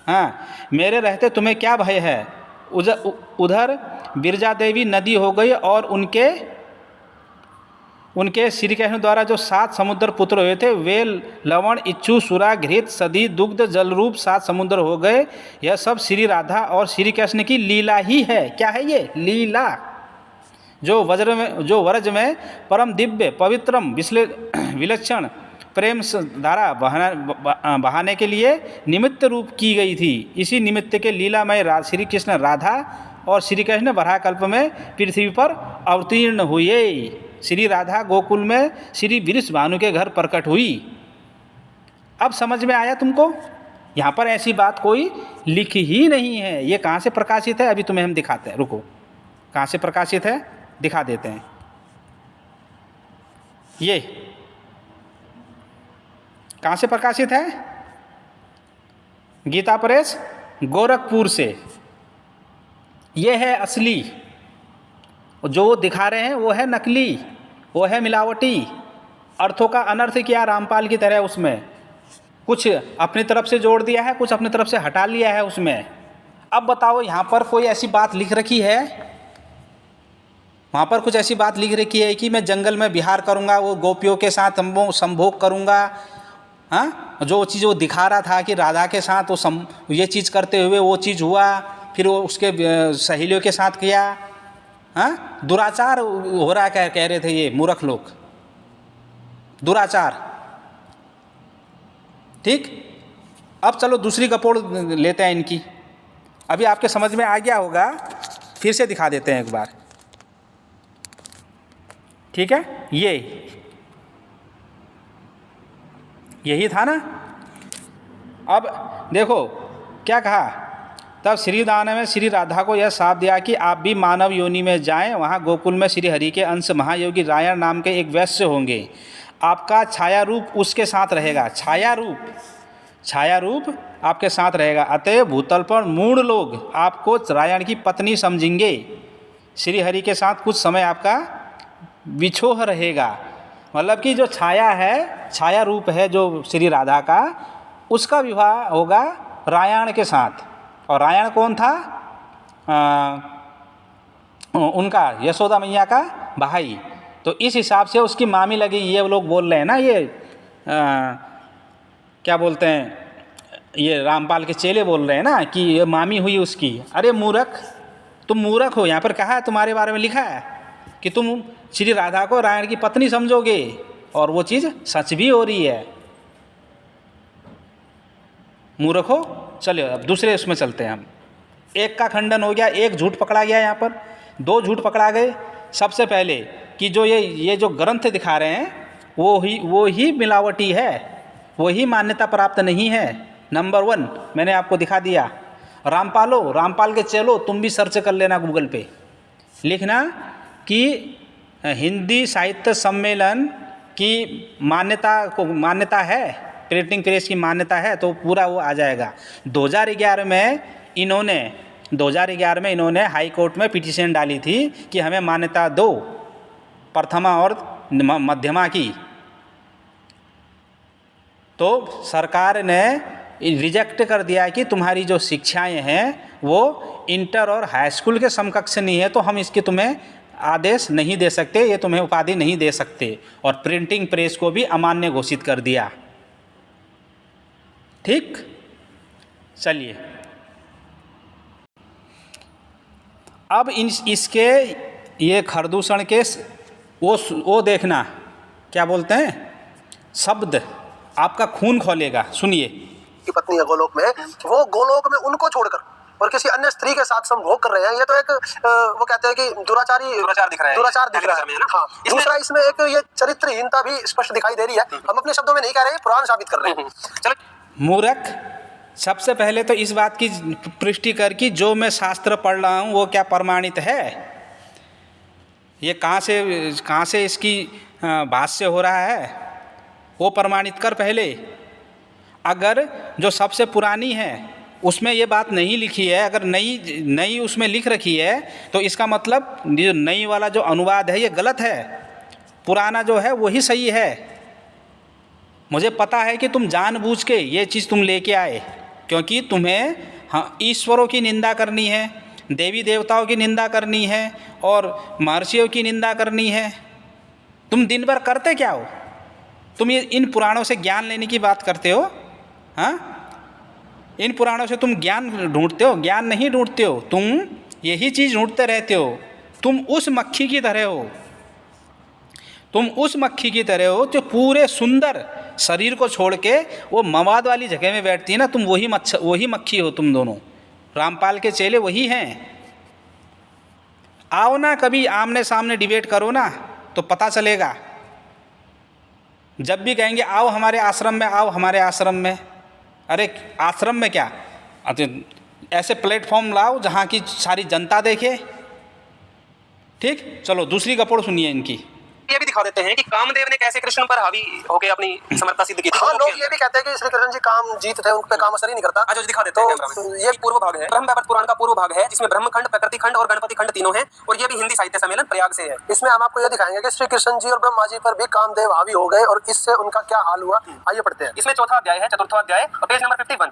S1: हाँ, मेरे रहते तुम्हें क्या भय है। उधर बिरजा देवी नदी हो गई, और उनके श्री कृष्ण द्वारा जो 7 समुद्र पुत्र हुए थे वे लवण, इच्छु, सुरा, घृत, सदी, दुग्ध, जल रूप 7 समुद्र हो गए। यह सब श्री राधा और श्री कृष्ण की लीला ही है। क्या है ये? लीला। जो व्रज में परम दिव्य पवित्रम विलक्षण प्रेम धारा बहाने के लिए निमित्त रूप की गई थी। इसी निमित्त के लीलामय श्री कृष्ण राधा और श्री कृष्ण वराहकल्प में पृथ्वी पर अवतीर्ण हुए। श्री राधा गोकुल में श्री वृष भानु के घर प्रकट हुई। अब समझ में आया तुमको? यहाँ पर ऐसी बात कोई लिखी ही नहीं है। ये कहाँ से प्रकाशित है अभी तुम्हें हम दिखाते हैं। रुको, कहाँ से प्रकाशित है दिखा देते हैं। ये कहाँ से प्रकाशित है? गीता प्रेस गोरखपुर से। ये है असली, जो वो दिखा रहे हैं वो है नकली, वो है मिलावटी। अर्थों का अनर्थ किया रामपाल की तरह, उसमें कुछ अपनी तरफ से जोड़ दिया है, कुछ अपनी तरफ से हटा लिया है उसमें। अब बताओ, यहाँ पर कोई ऐसी बात लिख रखी है, वहाँ पर कुछ ऐसी बात लिख रखी है कि मैं जंगल में विहार करूँगा, वो गोपियों के साथ संभोग करूँगा। हाँ, जो चीज़ वो दिखा रहा था कि राधा के साथ वो ये चीज़ करते हुए वो चीज़ हुआ, फिर वो उसके सहेलियों के साथ किया। हाँ, दुराचार हो रहा है कह रहे थे ये मूर्ख लोग, दुराचार। ठीक, अब चलो दूसरी गपोड़ लेते हैं इनकी। अभी आपके समझ में आ गया होगा, फिर से दिखा देते हैं एक बार। ठीक है, यही था ना। अब देखो क्या कहा, तब श्री दान ने श्री राधा को यह शाप दिया कि आप भी मानव योनि में जाएं, वहाँ गोकुल में श्री हरि के अंश महायोगी रायण नाम के एक वैश्य होंगे, आपका छाया रूप उसके साथ रहेगा, छाया रूप आपके साथ रहेगा। अतएव भूतल पर मूढ़ लोग आपको रायण की पत्नी समझेंगे। श्री हरि के साथ कुछ समय आपका विछोह रहेगा। मतलब कि जो छाया है, छाया रूप है जो श्री राधा का, उसका विवाह होगा रायण के साथ। और रायण कौन था? उनका यशोदा मैया का भाई। तो इस हिसाब से उसकी मामी लगी। ये लोग बोल रहे हैं ना, ये क्या बोलते हैं, ये रामपाल के चेले बोल रहे हैं ना कि ये मामी हुई उसकी। अरे मूर्ख, तुम मूर्ख हो। यहाँ पर कहा है, तुम्हारे बारे में लिखा है कि तुम श्री राधा को रायण की पत्नी समझोगे, और वो चीज़ सच भी हो रही है। मूर्ख हो। चलिए अब दूसरे उसमें चलते हैं हम। एक का खंडन हो गया, एक झूठ पकड़ा गया, यहाँ पर दो झूठ पकड़ा गए। सबसे पहले कि जो ये जो ग्रंथ दिखा रहे हैं वो ही मिलावटी है, वो ही मान्यता प्राप्त नहीं है। नंबर 1 मैंने आपको दिखा दिया। रामपाल के चलो, तुम भी सर्च कर लेना गूगल पे, लिखना कि हिंदी साहित्य सम्मेलन की मान्यता है, प्रिंटिंग प्रेस की मान्यता है, तो पूरा वो आ जाएगा। 2011 में इन्होंने हाई कोर्ट में पिटीशन डाली थी कि हमें मान्यता दो प्रथमा और मध्यमा की। तो सरकार ने रिजेक्ट कर दिया कि तुम्हारी जो शिक्षाएं हैं वो इंटर और हाई स्कूल के समकक्ष नहीं है, तो हम इसकी तुम्हें आदेश नहीं दे सकते, ये तुम्हें उपाधि नहीं दे सकते। और प्रिंटिंग प्रेस को भी अमान्य घोषित कर दिया। ठीक, चलिए अब इसके ये खरदूषण के वो देखना, क्या बोलते हैं, शब्द आपका खून खोलेगा। सुनिए।
S2: की पत्नी है गोलोक में, वो गोलोक में उनको छोड़कर और किसी अन्य स्त्री के साथ संभोग कर रहे हैं। ये तो एक वो कहते हैं कि दुराचार दिख रहा है। हाँ, दूसरा इसमें एक ये चरित्रहीनता भी स्पष्ट दिखाई दे रही है। हम अपने शब्दों में नहीं कह रहे हैं, पुराण साबित कर रहे हैं। चलो,
S1: मूर्ख, सबसे पहले तो इस बात की पुष्टि कर कि जो मैं शास्त्र पढ़ रहा हूँ वो क्या प्रमाणित है, ये कहाँ से इसकी भाष्य हो रहा है, वो प्रमाणित कर पहले। अगर जो सबसे पुरानी है उसमें ये बात नहीं लिखी है, अगर नई उसमें लिख रखी है, तो इसका मतलब जो नई वाला जो अनुवाद है ये गलत है, पुराना जो है वही सही है। मुझे पता है कि तुम जानबूझ के ये चीज़ तुम लेके आए, क्योंकि तुम्हें ईश्वरों की निंदा करनी है, देवी देवताओं की निंदा करनी है और महर्षियों की निंदा करनी है। तुम दिन भर करते क्या हो? तुम ये इन पुराणों से ज्ञान लेने की बात करते हो? हाँ, इन पुराणों से तुम ज्ञान ढूंढते हो? ज्ञान नहीं ढूंढते हो, तुम यही चीज़ ढूंढते रहते हो। तुम उस मक्खी की तरह हो, जो पूरे सुंदर शरीर को छोड़ के वो मवाद वाली जगह में बैठती है ना, तुम वही मक्खी हो। तुम दोनों रामपाल के चेले वही हैं। आओ ना कभी आमने सामने डिबेट करो ना, तो पता चलेगा। जब भी कहेंगे आओ हमारे आश्रम में, आओ हमारे आश्रम में, अरे आश्रम में क्या, ऐसे प्लेटफॉर्म लाओ जहाँ की सारी जनता देखे। ठीक, चलो दूसरी गपोड़ सुनिए इनकी।
S3: ये भी दिखा देते हैं कि कामदेव ने कैसे कृष्ण पर हावी होकर अपनी समर्थता सिद्ध की थी।
S2: हाँ, लोग ये भी कहते हैं कि श्री कृष्ण जी काम जीत थे, उन पे काम असर ही नहीं करता।
S3: आज दिखा देते हैं। तो ये पूर्व भाग है, ब्रह्मवैवर्त पुराण का पूर्व भाग है, जिसमें ब्रह्मखंड, प्रकृति खंड और गणपति खंड तीनों हैं, और ये भी हिंदी साहित्य सम्मेलन प्रयाग से है। इसमें हम आपको ये दिखाएंगे कि श्री कृष्ण जी और ब्रह्मा जी पर भी कामदेव हावी हो गए और इससे उनका क्या हाल हुआ। आइए पढ़ते हैं। इसमें चौथा अध्याय है, चतुर्थ अध्याय, पेज नंबर 51।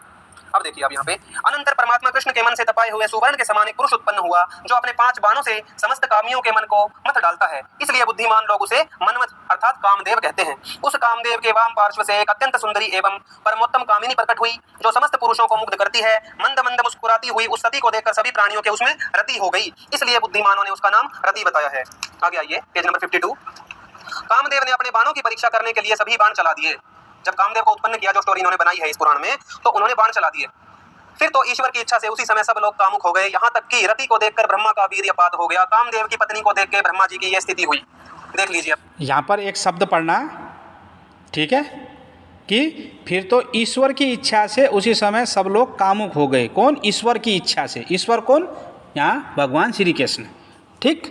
S3: अब देखिए, अब यहाँ पे अनंतर परमात्मा कृष्ण के मन से तपाए हुए सुवर्ण के समान एक पुरुष उत्पन्न हुआ, जो अपने 5 बाणों से समस्त कामियों के मन को मत डालता है, इसलिए बुद्धिमान लोग उसे मनमत अर्थात कामदेव कहते हैं। उस कामदेव के वाम पार्श्व से एक अत्यंत सुंदरी एवं परमोत्तम कामिनी प्रकट हुई, जो समस्त पुरुषों को मुग्ध करती है। मंद मंद मुस्कुराती हुई उस सती को देखकर सभी प्राणियों के उसमें रति हो गई, इसलिए बुद्धिमानों ने उसका नाम रति बताया है। आगे आइए, पेज नंबर 52। कामदेव ने अपने बाणों की परीक्षा करने के लिए सभी बाण चला दिए। जब कामदेव को उत्पन्न किया, जो स्टोरी इन्होंने बनाई है इस पुराण में, तो उन्होंने बाण चला दिए। फिर तो ईश्वर की इच्छा से उसी समय सब लोग कामुक हो गए, यहाँ तक कि रति को देखकर ब्रह्मा का वीर्यपात हो गया। कामदेव की पत्नी को देखकर ब्रह्मा जी की यह स्थिति हुई। देख लीजिए,
S1: यहाँ पर एक शब्द पढ़ना, ठीक है, कि फिर तो ईश्वर की इच्छा से उसी समय सब लोग कामुक हो गए। कौन? ईश्वर की इच्छा से। ईश्वर कौन? यहाँ भगवान श्री कृष्ण। ठीक,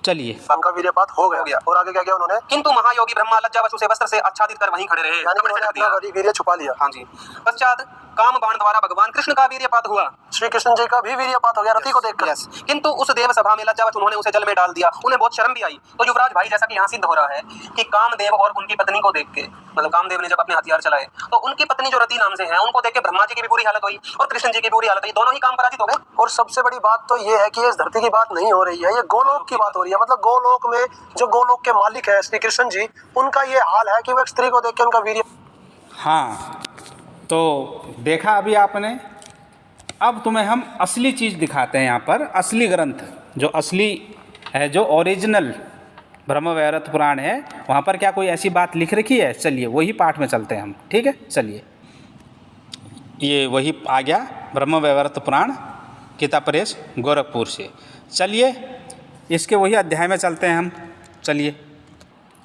S1: चलिए।
S2: उनका वीर्यपात हो गया और आगे क्या किया उन्होंने?
S3: किंतु महायोगी ब्रह्मा लज्जावश उसे वस्त्र से आच्छादित कर वहीं खड़े रहे।
S2: यानी कि उन्होंने अपना वीर्य छुपा लिया।
S3: हाँ जी। पश्चात काम बाण द्वारा भगवान कृष्ण का वीर्यपात हुआ।
S2: श्री कृष्ण जी का भी वीर्यपात हो गया रति को देखकर।
S3: किंतु उस देव सभा में लज्जावश उन्होंने उसे जल में डाल दिया। उन्हें बहुत शर्म भी आई। तो युवराज भाई, जैसा कि यहाँ सिद्ध हो रहा है कि कामदेव और उनकी पत्नी को देख के, मतलब कामदेव ने जब अपने हथियार चलाए तो उनकी पत्नी जो रति नाम से है, उनको देख के ब्रह्मा जी की भी बुरी हालत हुई और कृष्ण जी की बुरी हालत हुई। दोनों ही काम पराजित हो गए।
S2: और सबसे बड़ी बात तो ये है कि इस धरती की बात नहीं हो रही है, ये गोलोक की बात हो रही है। मतलब गोलोक में जो गोलोक के मालिक है श्री कृष्ण जी, उनका ये हाल है कि वो एक स्त्री को देख के उनका वीर्य।
S1: हाँ, तो देखा अभी आपने। अब तुम्हें हम असली चीज़ दिखाते हैं यहाँ पर, असली ग्रंथ जो असली है, जो ओरिजिनल ब्रह्मवैवर्त पुराण है, वहाँ पर क्या कोई ऐसी बात लिख रखी है? चलिए वही पाठ में चलते हैं हम। ठीक है, चलिए। ये वही आ गया ब्रह्मवैवर्त पुराण, किताब प्रेस गोरखपुर से। चलिए इसके वही अध्याय में चलते हैं हम। चलिए,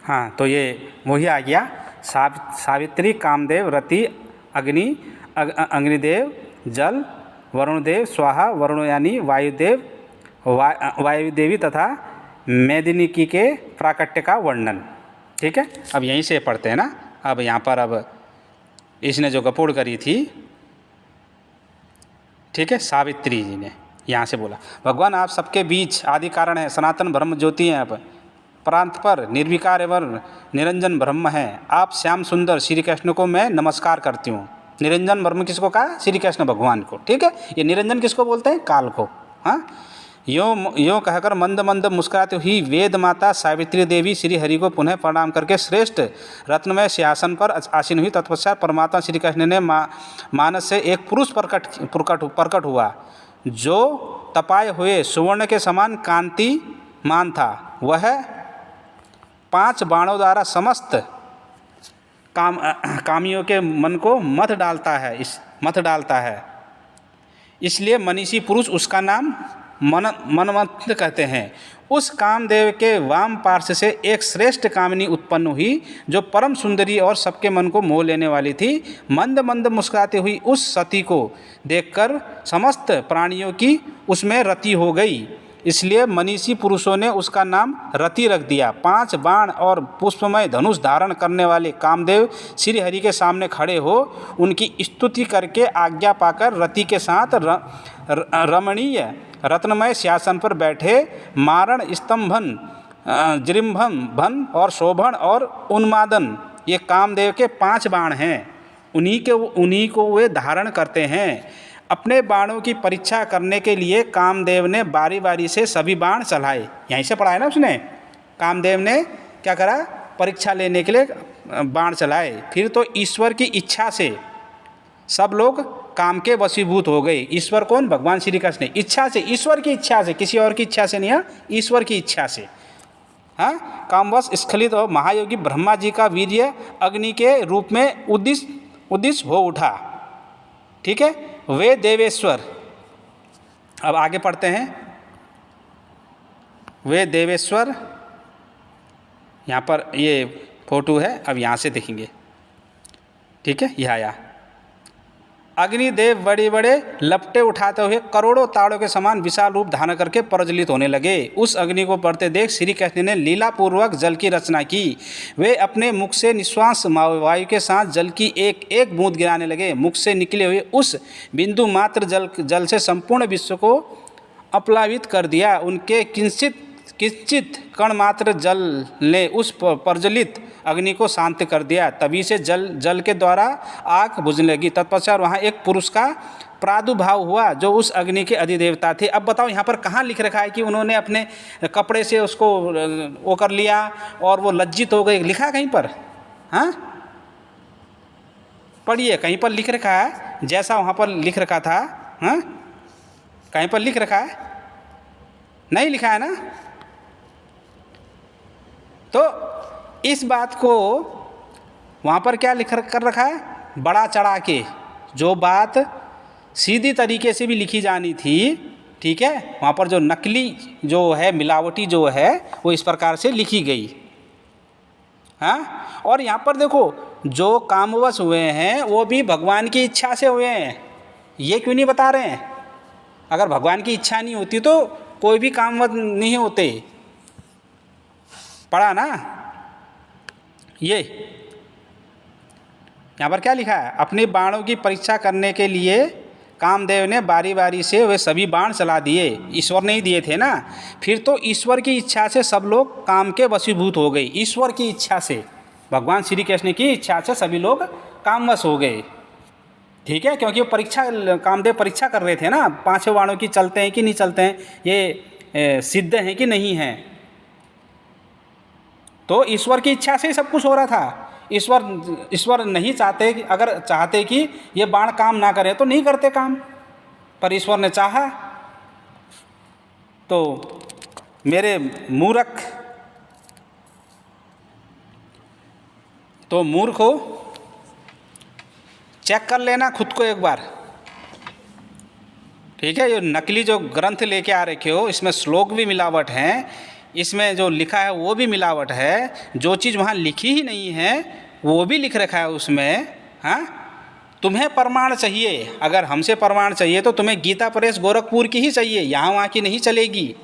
S1: हाँ, तो ये वही आ गया। सावित्री, कामदेव, रति, अग्नि, अग्निदेव, जल, वरुणदेव, स्वाहा, वरुण यानी वायुदेव, वायुदेवी तथा मेदिनीकी के प्राकट्य का वर्णन। ठीक है, अब यहीं से पढ़ते हैं ना। अब यहाँ पर अब इसने जो गपोड़ करी थी, ठीक है, सावित्री जी ने यहाँ से बोला, भगवान आप सबके बीच आदि कारण है, सनातन ब्रह्म ज्योति हैं, अब प्रांत पर निर्विकार एवं निरंजन ब्रह्म हैं। आप श्याम सुंदर श्री कृष्ण को मैं नमस्कार करती हूँ। निरंजन ब्रह्म किसको कहा? श्री कृष्ण भगवान को। ठीक है, ये निरंजन किसको बोलते हैं? काल को। हाँ, यों कहकर मंद मंद मुस्कुराती हुई वेद माता सावित्री देवी श्री हरि को पुनः प्रणाम करके श्रेष्ठ रत्नमय सिंहासन पर आसीन हुई। तत्पश्चात परमात्मा श्री कृष्ण ने मानस से एक पुरुष प्रकट हुआ जो तपाए हुए सुवर्ण के समान कांतिमान था। वह 5 बाणों द्वारा समस्त कामियों के मन को मथ डालता है। इसलिए मनीषी पुरुष उसका नाम मनमंथ कहते हैं। उस कामदेव के वाम पार्श्व से एक श्रेष्ठ कामिनी उत्पन्न हुई जो परम सुंदरी और सबके मन को मोह लेने वाली थी। मंद मंद मुस्कुराती हुई उस सती को देखकर समस्त प्राणियों की उसमें रति हो गई। इसलिए मनीषी पुरुषों ने उसका नाम रति रख दिया। 5 बाण और पुष्पमय धनुष धारण करने वाले कामदेव श्री हरि के सामने खड़े हो उनकी स्तुति करके आज्ञा पाकर रति के साथ रमणीय रत्नमय सिंहासन पर बैठे। मारण, स्तंभन, जृंभन और शोभन और उन्मादन ये कामदेव के 5 बाण हैं। उन्हीं को वे धारण करते हैं। अपने बाणों की परीक्षा करने के लिए कामदेव ने बारी बारी से सभी बाण चलाए। यहीं से पढ़ा है ना उसने। कामदेव ने क्या करा? परीक्षा लेने के लिए बाण चलाए। फिर तो ईश्वर की इच्छा से सब लोग काम के वशीभूत हो गए। ईश्वर कौन? भगवान श्री कृष्ण। इच्छा से, ईश्वर की इच्छा से, किसी और की इच्छा से नहीं है, ईश्वर की इच्छा से। हाँ, कामवश स्खलित और महायोगी ब्रह्मा जी का वीर्य अग्नि के रूप में उद्दिष्ट हो उठा। ठीक है, वे देवेश्वर, अब आगे पढ़ते हैं। वे देवेश्वर, यहाँ पर ये फोटो है, अब यहाँ से देखेंगे। ठीक है, यह आया। अग्निदेव बड़े बड़े लपटे उठाते हुए करोड़ों ताड़ों के समान विशाल रूप धारण करके प्रज्वलित होने लगे। उस अग्नि को बढ़ते देख श्री कृष्ण ने लीलापूर्वक जल की रचना की। वे अपने मुख से निश्वास वायु के साथ जल की एक एक बूंद गिराने लगे। मुख से निकले हुए उस बिंदु मात्र जल से संपूर्ण विश्व को अपलावित कर दिया। उनके किंचित कण मात्र जल ने उस प्रज्वलित अग्नि को शांत कर दिया। तभी से जल के द्वारा आग बुझने लगी। तत्पश्चात वहाँ एक पुरुष का प्रादुर्भाव हुआ जो उस अग्नि के अधिदेवता थे। अब बताओ यहाँ पर कहाँ लिख रखा है कि उन्होंने अपने कपड़े से उसको वो कर लिया और वो लज्जित हो गए? लिखा है कहीं पर? हाँ, पढ़िए, कहीं पर लिख रखा है जैसा वहाँ पर लिख रखा था? हाँ, कहीं पर लिख रखा है? नहीं लिखा है ना। तो इस बात को वहाँ पर क्या लिख कर रखा है? बड़ा चढ़ा के, जो बात सीधी तरीके से भी लिखी जानी थी, ठीक है, वहाँ पर जो नकली जो है, मिलावटी जो है, वो इस प्रकार से लिखी गई। हाँ, और यहाँ पर देखो जो कामवश हुए हैं वो भी भगवान की इच्छा से हुए हैं। ये क्यों नहीं बता रहे हैं? अगर भगवान की इच्छा नहीं होती तो कोई भी कामवश नहीं होते। पढ़ा ना? ये यहाँ पर क्या लिखा है? अपने बाणों की परीक्षा करने के लिए कामदेव ने बारी बारी से वे सभी बाण चला दिए। ईश्वर ने ही दिए थे ना। फिर तो ईश्वर की इच्छा से सब लोग काम के वशीभूत हो गए। ईश्वर की इच्छा से, भगवान श्री कृष्ण की इच्छा से सभी लोग कामवश हो गए। ठीक है, क्योंकि वो परीक्षा, कामदेव परीक्षा कर रहे थे ना, 5 बाणों की चलते हैं कि नहीं चलते हैं, ये सिद्ध हैं कि नहीं हैं। तो ईश्वर की इच्छा से ही सब कुछ हो रहा था। ईश्वर नहीं चाहते, अगर चाहते कि ये बाण काम ना करें तो नहीं करते काम, पर ईश्वर ने चाहा। तो मेरे मूर्ख, तो मूर्ख हो, चेक कर लेना खुद को एक बार। ठीक है, ये नकली जो ग्रंथ लेके आ रखे हो, इसमें श्लोक भी मिलावट हैं, इसमें जो लिखा है वो भी मिलावट है, जो चीज़ वहाँ लिखी ही नहीं है वो भी लिख रखा है उसमें। हाँ, तुम्हें प्रमाण चाहिए, अगर हमसे प्रमाण चाहिए तो तुम्हें गीता प्रेस गोरखपुर की ही चाहिए, यहाँ वहाँ की नहीं चलेगी।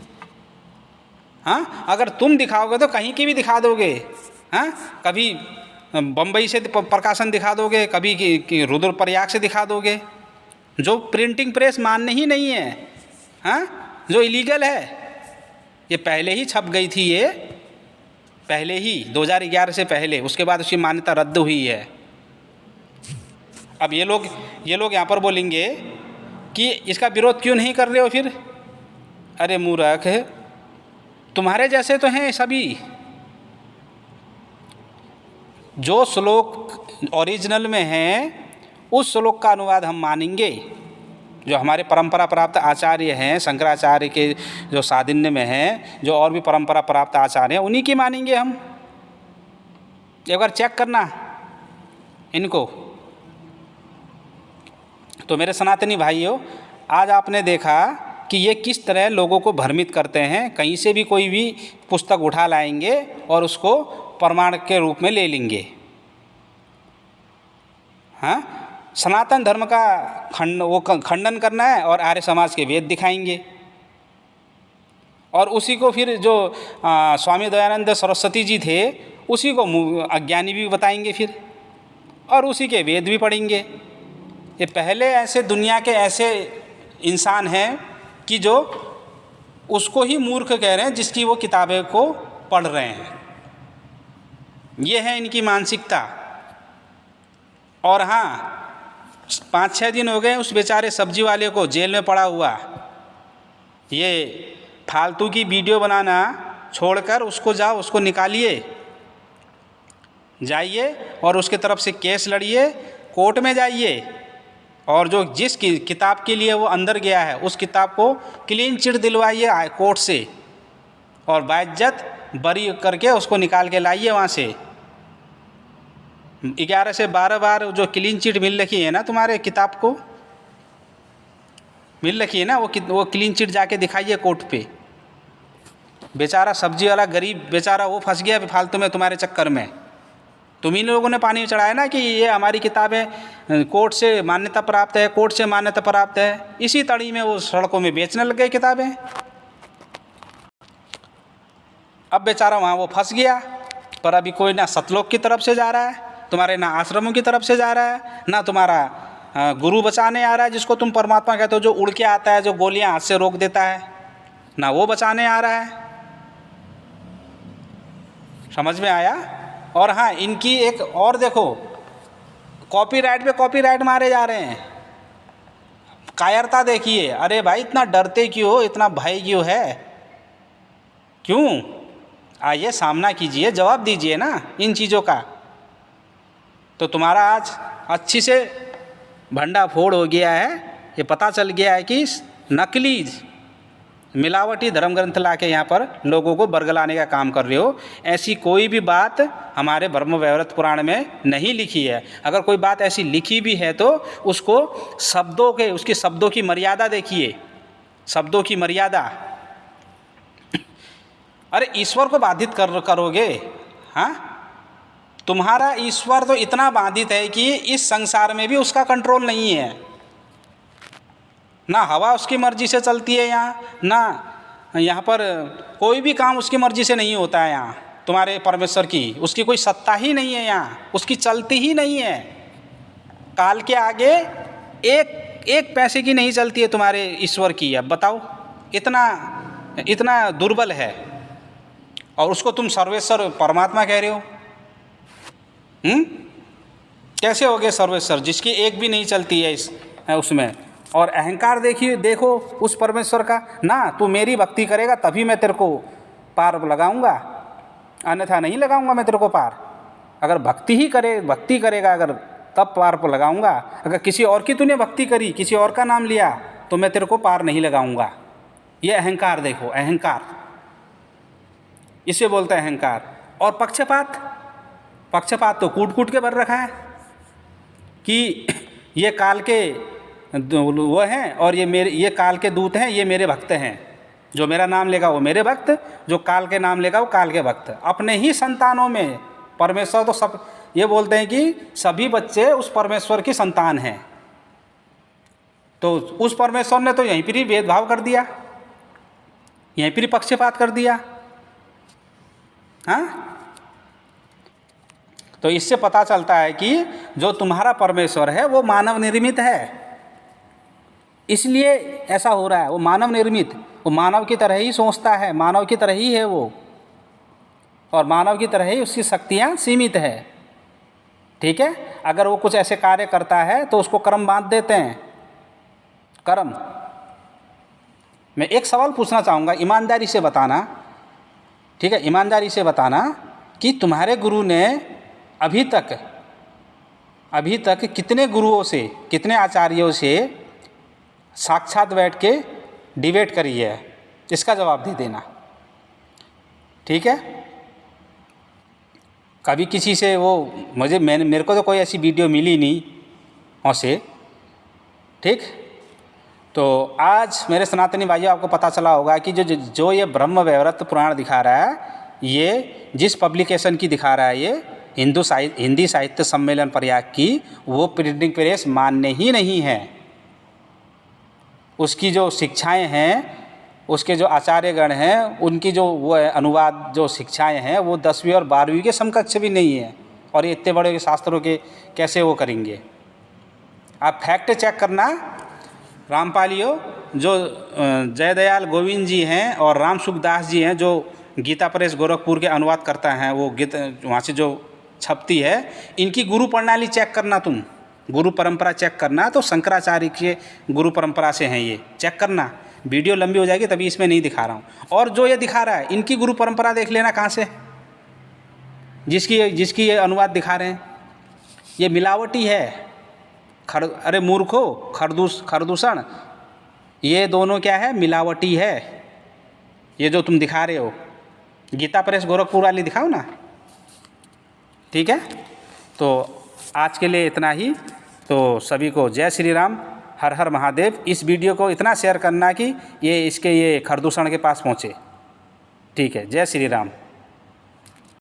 S1: हाँ, अगर तुम दिखाओगे तो कहीं की भी दिखा दोगे। हाँ, कभी बम्बई से प्रकाशन दिखा दोगे, कभी रुद्रप्रयाग से दिखा दोगे, जो प्रिंटिंग प्रेस मान्य ही नहीं है। हाँ, जो इलीगल है। ये पहले ही छप गई थी, ये पहले ही 2011 से पहले, उसके बाद उसकी मान्यता रद्द हुई है। अब ये लोग यहाँ पर बोलेंगे कि इसका विरोध क्यों नहीं कर रहे हो फिर? अरे मूर्ख, तुम्हारे जैसे तो हैं सभी। जो श्लोक ओरिजिनल में हैं उस श्लोक का अनुवाद हम मानेंगे। जो हमारे परंपरा प्राप्त आचार्य हैं, शंकराचार्य के जो साधिन्य में हैं, जो और भी परंपरा प्राप्त आचार्य हैं, उन्हीं की मानेंगे हम। एक बार चेक करना इनको। तो मेरे सनातनी भाइयों, आज आपने देखा कि ये किस तरह लोगों को भ्रमित करते हैं। कहीं से भी कोई भी पुस्तक उठा लाएंगे और उसको प्रमाण के रूप में ले लेंगे। हाँ, सनातन धर्म का खंडन करना है और आर्य समाज के वेद दिखाएंगे, और उसी को फिर जो स्वामी दयानंद सरस्वती जी थे उसी को अज्ञानी भी बताएंगे फिर, और उसी के वेद भी पढ़ेंगे। ये पहले ऐसे दुनिया के ऐसे इंसान हैं कि जो उसको ही मूर्ख कह रहे हैं जिसकी वो किताबें को पढ़ रहे हैं। ये है इनकी मानसिकता। और हाँ, 5-6 दिन हो गए उस बेचारे सब्जी वाले को जेल में पड़ा हुआ। ये फालतू की वीडियो बनाना छोड़कर उसको जाओ, उसको निकालिए, जाइए और उसके तरफ से केस लड़िए, कोर्ट में जाइए, और जो जिस किताब के लिए वो अंदर गया है उस किताब को क्लीन चिट दिलवाइए कोर्ट से, और बाइज्जत बरी करके उसको निकाल के लाइए वहाँ से। 11 से 12 बार जो क्लीन चिट मिल रखी है ना, तुम्हारे किताब को मिल रखी है ना, वो क्लीन चिट जाके दिखाइए कोर्ट पे। बेचारा सब्जी वाला गरीब बेचारा वो फंस गया फालतू में तुम्हारे चक्कर में। तुम ही लोगों ने पानी चढ़ाया ना कि ये हमारी किताबें कोर्ट से मान्यता प्राप्त है, कोर्ट से मान्यता प्राप्त है। इसी तड़ी में वो सड़कों में बेचने लग गए किताबें। अब बेचारा वहाँ वो फंस गया। पर अभी कोई ना सतलोक की तरफ से जा रहा है तुम्हारे, ना आश्रमों की तरफ से जा रहा है, ना तुम्हारा गुरु बचाने आ रहा है जिसको तुम परमात्मा कहते हो, जो उड़ के आता है, जो गोलियां हाथ से रोक देता है, ना वो बचाने आ रहा है। समझ में आया? और हाँ, इनकी एक और देखो, कॉपीराइट पे कॉपीराइट मारे जा रहे हैं। कायरता देखिए। अरे भाई, इतना डरते क्यों हो, इतना भय क्यों है? क्यों? आइए सामना कीजिए, जवाब दीजिए ना इन चीज़ों का। तो तुम्हारा आज अच्छी से भंडाफोड़ हो गया है। ये पता चल गया है कि नकली मिलावटी धर्म ग्रंथ ला के यहाँ पर लोगों को बरगलाने का काम कर रहे हो। ऐसी कोई भी बात हमारे ब्रह्म वैवर्त पुराण में नहीं लिखी है। अगर कोई बात ऐसी लिखी भी है तो उसको उसकी शब्दों की मर्यादा देखिए, शब्दों की मर्यादा। अरे ईश्वर को बाधित करोगे? हाँ, तुम्हारा ईश्वर तो इतना बाधित है कि इस संसार में भी उसका कंट्रोल नहीं है। ना हवा उसकी मर्जी से चलती है यहाँ, ना यहाँ पर कोई भी काम उसकी मर्जी से नहीं होता है यहाँ। तुम्हारे परमेश्वर की उसकी कोई सत्ता ही नहीं है यहाँ, उसकी चलती ही नहीं है। काल के आगे एक पैसे की नहीं चलती है तुम्हारे ईश्वर की। अब बताओ, इतना दुर्बल है और उसको तुम सर्वेश्वर परमात्मा कह रहे हो। कैसे हो गए सर्वेश्वर जिसकी एक भी नहीं चलती है उसमें। और अहंकार देखो उस परमेश्वर का, ना तू मेरी भक्ति करेगा तभी मैं तेरे को पार लगाऊंगा, अन्यथा नहीं लगाऊंगा मैं तेरे को पार। अगर भक्ति करेगा अगर तब पार पर लगाऊंगा। अगर किसी और की तूने भक्ति करी, किसी और का नाम लिया, तो मैं तेरे को पार नहीं लगाऊंगा। ये अहंकार देखो, अहंकार इसे बोलते हैं अहंकार। और पक्षपात तो कूट के भर रखा है कि ये काल के वो हैं और ये काल के दूत हैं, ये मेरे भक्त हैं। जो मेरा नाम लेगा वो मेरे भक्त, जो काल के नाम लेगा वो काल के भक्त। अपने ही संतानों में परमेश्वर तो सब ये बोलते हैं कि सभी बच्चे उस परमेश्वर की संतान हैं। तो उस परमेश्वर ने तो यहीं पर ही भेदभाव कर दिया, यहीं पर ही पक्षपात कर दिया। हाँ, तो इससे पता चलता है कि जो तुम्हारा परमेश्वर है वो मानव निर्मित है, इसलिए ऐसा हो रहा है। वो मानव निर्मित, वो मानव की तरह ही सोचता है, मानव की तरह ही है वो, और मानव की तरह ही उसकी शक्तियाँ सीमित है। ठीक है, अगर वो कुछ ऐसे कार्य करता है तो उसको कर्म बांध देते हैं, कर्म। मैं एक सवाल पूछना चाहूँगा, ईमानदारी से बताना, ठीक है, ईमानदारी से बताना कि तुम्हारे गुरु ने अभी तक कितने गुरुओं से, कितने आचार्यों से साक्षात बैठ के डिबेट करी है? इसका जवाब दे देना। ठीक है, कभी किसी से वो मेरे को तो कोई ऐसी वीडियो मिली नहीं वैसे। ठीक, तो आज मेरे सनातनी भाइयों आपको पता चला होगा कि जो ये ब्रह्म वैवर्त पुराण दिखा रहा है, ये जिस पब्लिकेशन की दिखा रहा है, ये हिंदी साहित्य सम्मेलन प्रयाग की, वो प्रिंटिंग प्रेस मान्य ही नहीं है। उसकी जो शिक्षाएं हैं, उसके जो आचार्यगण हैं, उनकी जो वो है अनुवाद जो शिक्षाएं हैं, वो 10वीं और 12वीं के समकक्ष भी नहीं है। और ये इतने बड़े शास्त्रों के कैसे वो करेंगे? आप फैक्ट चेक करना रामपालियो, जो जयदयाल गोविंद जी हैं और राम सुखदास जी हैं, जो गीता प्रेस गोरखपुर के अनुवाद करता है, वो वहाँ से जो छपती है, इनकी गुरु प्रणाली चेक करना, तुम गुरु परंपरा चेक करना, तो शंकराचार्य के गुरु परंपरा से हैं ये, चेक करना। वीडियो लंबी हो जाएगी तभी इसमें नहीं दिखा रहा हूँ। और जो ये दिखा रहा है, इनकी गुरु परंपरा देख लेना कहाँ से, जिसकी ये अनुवाद दिखा रहे हैं, ये मिलावटी है। अरे मूर्खो, खरदूषण, ये दोनों क्या है? मिलावटी है। ये जो तुम दिखा रहे हो, गीता प्रेस गोरखपुर वाली दिखाओ ना। ठीक है, तो आज के लिए इतना ही। तो सभी को जय श्री राम, हर हर महादेव। इस वीडियो को इतना शेयर करना कि ये खरदूषण के पास पहुँचे। ठीक है, जय श्री राम।